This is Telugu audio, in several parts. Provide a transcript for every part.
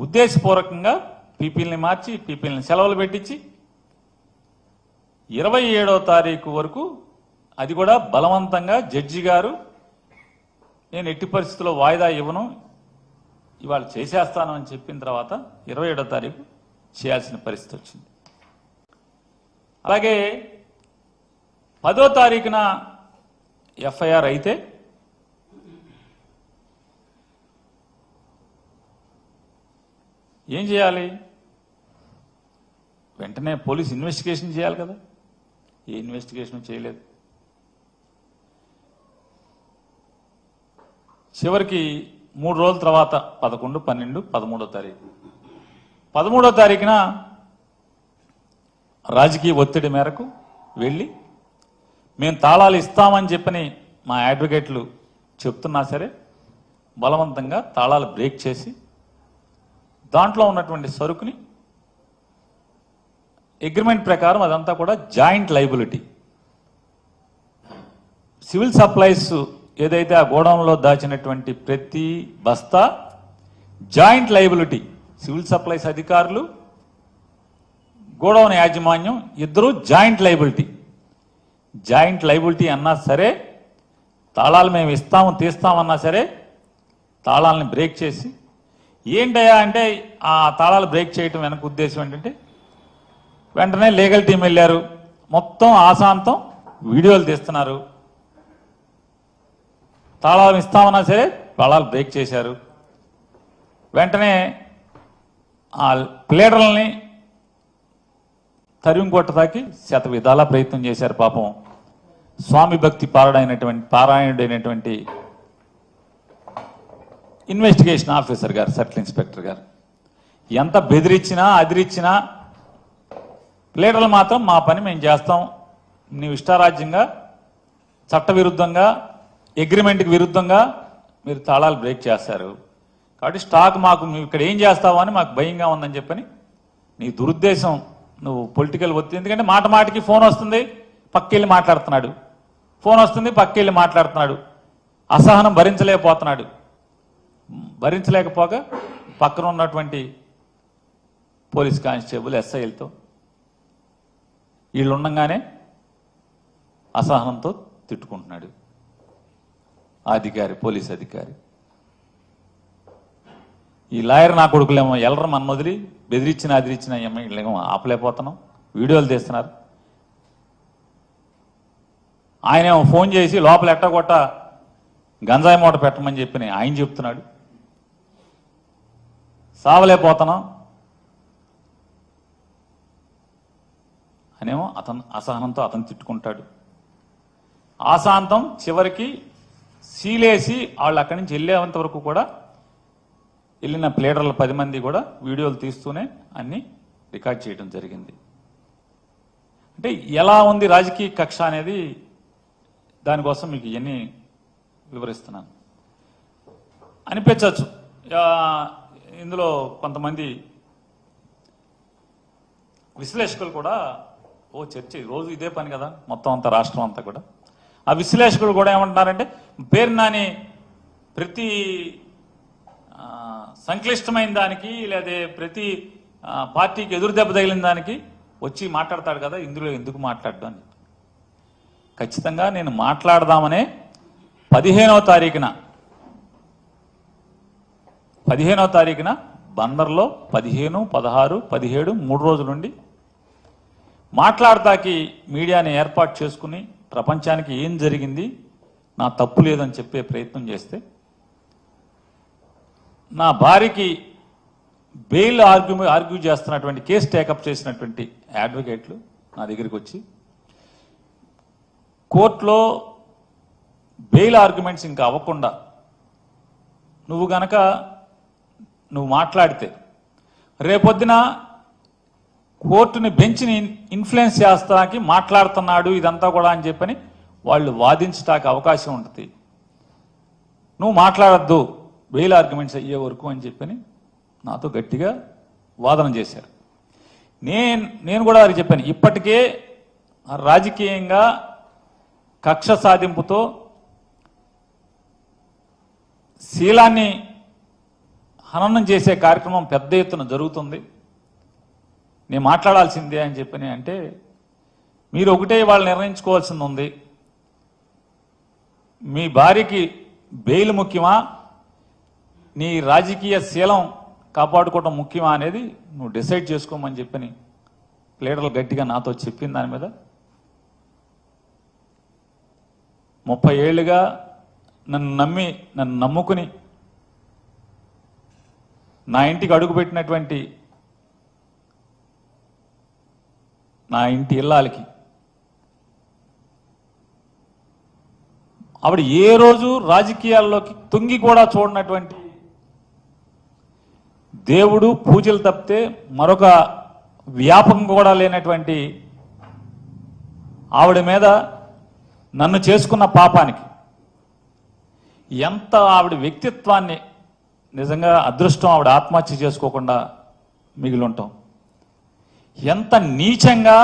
ఉద్దేశపూర్వకంగా పీపీల్ని మార్చి పీపీల్ని సెలవులు పెట్టించి 27వ తారీఖు వరకు అది కూడా బలవంతంగా జడ్జి గారు నేను ఎట్టి పరిస్థితుల్లో వాయిదా ఇవ్వను ఇవాళ చేసేస్తాను అని చెప్పిన తర్వాత 27వ తారీఖు చేయాల్సిన పరిస్థితి వచ్చింది. అలాగే 10వ తారీఖున ఎఫ్ఐఆర్ అయితే ఏం చేయాలి? వెంటనే పోలీస్ ఇన్వెస్టిగేషన్ చేయాలి కదా. ఏ ఇన్వెస్టిగేషన్ చేయలేదు. చివరికి 3 రోజుల తర్వాత 11, 12, 13వ తారీఖు 13వ తారీఖున రాజకీయ ఒత్తిడి మేరకు వెళ్ళి మేము తాళాలు ఇస్తామని చెప్పని మా అడ్వకేట్లు చెప్తున్నా సరే బలవంతంగా తాళాలు బ్రేక్ చేసి దాంట్లో ఉన్నటువంటి సరుకుని అగ్రిమెంట్ ప్రకారం అదంతా కూడా జాయింట్ లైబిలిటీ. సివిల్ సప్లైస్ ఏదైతే ఆ గోడౌన్లో దాచినటువంటి ప్రతి బస్తా జాయింట్ లైబిలిటీ. సివిల్ సప్లైస్ అధికారులు గోడౌన్ యాజమాన్యం ఇద్దరు జాయింట్ లైబిలిటీ. జాయింట్ లైబిలిటీ అన్నా సరే తాళాలు మేము ఇస్తాము తీస్తామన్నా సరే తాళాలని బ్రేక్ చేసి ఏంటయ్యా అంటే ఆ తాళాలు బ్రేక్ చేయటం వెనక ఉద్దేశం ఏంటంటే వెంటనే లీగల్ టీం వెళ్ళారు. మొత్తం ఆశాంతం వీడియోలు తీస్తున్నారు. తాళాలు ఇస్తామన్నా సరే తాళాలు బ్రేక్ చేశారు. వెంటనే ఆ ప్లేడర్లని తరిమి కొట్టడానికి శత విధాలా ప్రయత్నం చేశారు. పాపం స్వామి భక్తి పారాయణుడైనటువంటి ఇన్వెస్టిగేషన్ ఆఫీసర్ గారు, సర్కిల్ ఇన్స్పెక్టర్ గారు ఎంత బెదిరించినా అదిరించినా ప్లేడర్లు మాత్రం మా పని మేము చేస్తాం, నీవు ఇష్టారాజ్యంగా చట్టవిరుద్ధంగా అగ్రిమెంట్కి విరుద్ధంగా మీరు తాళాలు బ్రేక్ చేస్తారు కాబట్టి స్టాక్ మాకు నువ్వు ఇక్కడ ఏం చేస్తావు అని మాకు భయంగా ఉందని చెప్పని నీ దురుద్దేశం నువ్వు పొలిటికల్ ఒత్తిడి. ఎందుకంటే మాట మాటికి ఫోన్ వస్తుంది పక్కెళ్ళి మాట్లాడుతున్నాడు, ఫోన్ వస్తుంది పక్కెళ్ళి మాట్లాడుతున్నాడు. అసహనం భరించలేకపోతున్నాడు. భరించలేకపోగా పక్కన ఉన్నటువంటి పోలీస్ కానిస్టేబుల్ ఎస్ఐలతో వీళ్ళు ఉండగానే అసహనంతో తిట్టుకుంటున్నాడు ఆ అధికారి, పోలీస్ అధికారి. ఈ లాయర్ నా కొడుకులేమో ఎల్లరు మన వదిలి బెదిరించిన అదిరించిన వీళ్ళేమో ఆపలేకపోతున్నాం, వీడియోలు తీస్తున్నారు. ఆయనేమో ఫోన్ చేసి లోపల ఎట్టగొట్ట గంజాయి మూట పెట్టమని చెప్పి ఆయన చెప్తున్నాడు. సావలేకపోతున్నాం అనేమో అతను అసహనంతో అతను తిట్టుకుంటాడు. ఆశాంతం చివరికి సీలేసి వాళ్ళు అక్కడి నుంచి వెళ్ళేంత వరకు కూడా వెళ్ళిన ప్లేడర్లు 10 మంది కూడా వీడియోలు తీస్తూనే అన్ని రికార్డ్ చేయడం జరిగింది. అంటే ఎలా ఉంది రాజకీయ కక్ష అనేది దానికోసం మీకు ఇవన్నీ వివరిస్తున్నాను. అనిపించవచ్చు ఇందులో కొంతమంది విశ్లేషకులు కూడా చర్చ రోజు ఇదే పని కదా మొత్తం అంతా రాష్ట్రం అంతా కూడా. ఆ విశ్లేషకులు కూడా ఏమంటున్నారంటే పేరు నాని ప్రతి సంక్లిష్టమైన దానికి లేదా ప్రతి పార్టీకి ఎదురు దెబ్బ తగిలిన దానికి వచ్చి మాట్లాడతాడు కదా, ఇందులో ఎందుకు మాట్లాడడం అని. ఖచ్చితంగా నేను మాట్లాడదామనే 15వ తారీఖున బందర్లో 15, 16, 17 3 రోజుల నుండి మాట్లాడతాకి మీడియాని ఏర్పాటు చేసుకుని ప్రపంచానికి ఏం జరిగింది నా తప్పు లేదని చెప్పే ప్రయత్నం చేస్తే నా భార్యకి బెయిల్ ఆర్గ్యూ చేస్తున్నటువంటి కేసు టేకప్ చేసినటువంటి అడ్వకేట్లు నా దగ్గరికి వచ్చి కోర్టులో బెయిల్ ఆర్గ్యుమెంట్స్ ఇంకా అవ్వకుండా నువ్వు మాట్లాడితే రేపొద్దున కోర్టుని బెంచ్ని ఇన్ఫ్లుయెన్స్ చేస్తానికి మాట్లాడుతున్నాడు ఇదంతా కూడా అని చెప్పని వాళ్ళు వాదించడానికి అవకాశం ఉంటుంది. నువ్వు మాట్లాడద్దు బెయిల్ ఆర్గ్యుమెంట్స్ అయ్యే వరకు అని చెప్పని నాతో గట్టిగా వాదన చేశారు. నేను కూడా వారికి చెప్పాను, ఇప్పటికే రాజకీయంగా కక్ష సాధింపుతో శీలాన్ని హననం చేసే కార్యక్రమం పెద్ద ఎత్తున జరుగుతుంది, నేను మాట్లాడాల్సిందే అని చెప్పని అంటే, మీరు ఒకటే వాళ్ళు నిర్ణయించుకోవాల్సింది ఉంది. మీ భార్యకి బెయిల్ ముఖ్యమా, నీ రాజకీయ శీలం కాపాడుకోవడం ముఖ్యమా అనేది నువ్వు డిసైడ్ చేసుకోమని చెప్పని లీడర్లు గట్టిగా నాతో చెప్పిన దాని మీద 30 ఏళ్లుగా నన్ను నమ్ముకుని నా ఇంటికి అడుగుపెట్టినటువంటి నా ఇంటి ఇల్లాలకి ఆవిడ ఏ రోజు రాజకీయాల్లోకి తొంగి కూడా చూడనటువంటి దేవుడు పూజలు తప్పితే మరొక వ్యాపకం కూడా లేనటువంటి ఆవిడ మీద నన్ను చేసుకున్న పాపానికి ఎంత ఆవిడ వ్యక్తిత్వాన్ని నిజంగా అదృష్టం ఆవిడ ఆత్మహత్య చేసుకోకుండా మిగిలి ఉంటాం. ఎంత నీచంగా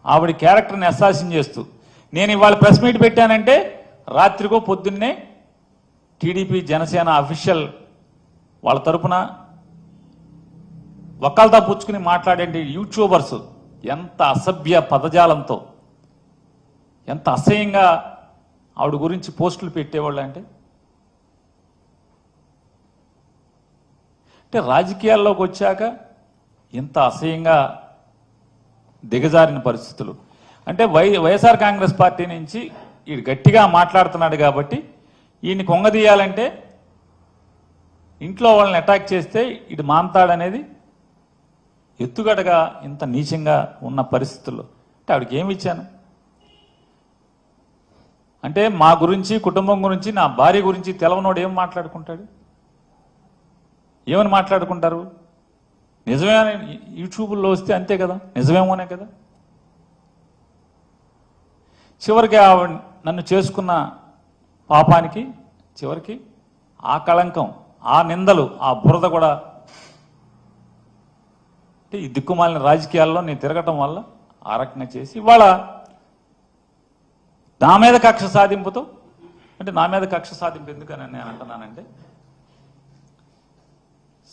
ఆవిడ క్యారెక్టర్ని అసాసిన్ చేస్తూ నేను ఇవాళ ప్రెస్ మీట్ పెట్టానంటే రాత్రికో పొద్దున్నే టీడీపీ జనసేన అఫీషియల్ వాళ్ళ తరపున వకాల్తా పుచ్చుకుని మాట్లాడే యూట్యూబర్స్ ఎంత అసభ్య పదజాలంతో ఎంత అసహ్యంగా ఆవిడ గురించి పోస్టులు పెట్టేవాళ్ళు అంటే రాజకీయాల్లోకి వచ్చాక ఇంత అసహ్యంగా దిగజారిన పరిస్థితులు. అంటే వైఎస్ఆర్ కాంగ్రెస్ పార్టీ నుంచి ఈడు గట్టిగా మాట్లాడుతున్నాడు కాబట్టి ఈయన్ని కొంగదీయాలంటే ఇంట్లో వాళ్ళని అటాక్ చేస్తే ఇటు మాంతాడనేది ఎత్తుగడగా ఇంత నీచంగా ఉన్న పరిస్థితుల్లో అంటే ఆవిడకి ఏమి ఇచ్చాను అంటే మా గురించి కుటుంబం గురించి నా భార్య గురించి తెలవనోడు ఏం మాట్లాడుకుంటాడు, ఏమని మాట్లాడుకుంటారు? నిజమే యూట్యూబ్లో వస్తే అంతే కదా, నిజమేమోనే కదా. చివరికి నన్ను చేసుకున్న పాపానికి చివరికి ఆ కళంకం, ఆ నిందలు, ఆ బురద కూడా అంటే ఈ దిక్కుమాలిన రాజకీయాల్లో నేను తిరగటం వల్ల ఆ రకంగా చేసి ఇవాళ నా మీద కక్ష సాధింపుతో అంటే నా మీద కక్ష సాధింపు ఎందుకని నేను అంటున్నానంటే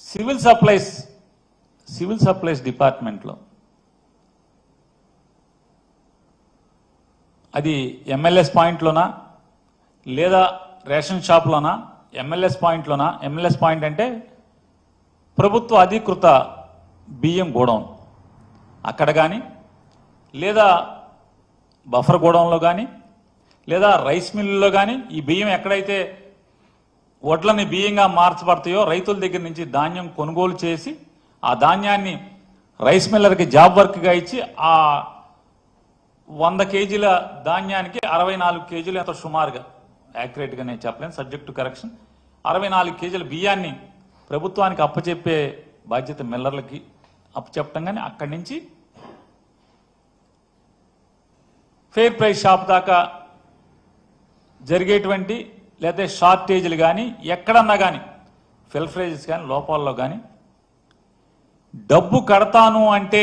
సివిల్ సప్లైస్ డిపార్ట్మెంట్లో అది ఎంఎల్ఎస్ పాయింట్లోనా లేదా రేషన్ షాప్లోనా? ఎంఎల్ఎస్ పాయింట్లోనా? ఎంఎల్ఎస్ పాయింట్ అంటే ప్రభుత్వ అధీకృత బియ్యం గోడౌన్ అక్కడ కానీ లేదా బఫర్ గోడౌన్లో కానీ లేదా రైస్ మిల్లులో కానీ ఈ బియ్యం ఎక్కడైతే వడ్లని బియ్యంగా మార్చబడతాయో రైతుల దగ్గర నుంచి ధాన్యం కొనుగోలు చేసి ఆ ధాన్యాన్ని రైస్ మిల్లర్కి జాబ్ వర్క్గా ఇచ్చి ఆ 100 కేజీల ధాన్యానికి 64 కేజీలు ఎంతో సుమారుగా, యాక్యురేట్గా నేను చెప్పలేను, సబ్జెక్ట్ టు కరెక్షన్, 64 కేజీల బియ్యాన్ని ప్రభుత్వానికి అప్పచెప్పే బాధ్యత మిల్లర్లకి అప్పచెప్పటం. కానీ అక్కడి నుంచి ఫెయిర్ ప్రైస్ షాప్ దాకా జరిగేటువంటి లేదా షార్టేజీలు కానీ ఎక్కడన్నా కానీ ఫిల్ఫ్రేజెస్ కానీ లోపాల్లో కానీ డబ్బు కడతాను అంటే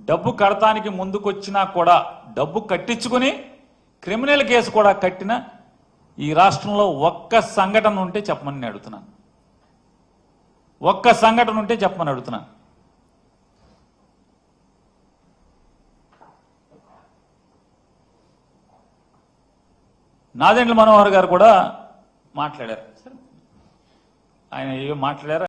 డబ్బు కడతానికి ముందుకొచ్చినా కూడా డబ్బు కట్టించుకుని క్రిమినల్ కేసు కూడా కట్టిన ఈ రాష్ట్రంలో ఒక్క సంఘటన ఉంటే చెప్పమని అడుగుతున్నాను. ఒక్క సంఘటన ఉంటే చెప్పమని అడుగుతున్నాను. నాదెండ్ల మనోహర్ గారు కూడా మాట్లాడారు. ఆయన ఏమో మాట్లాడారు.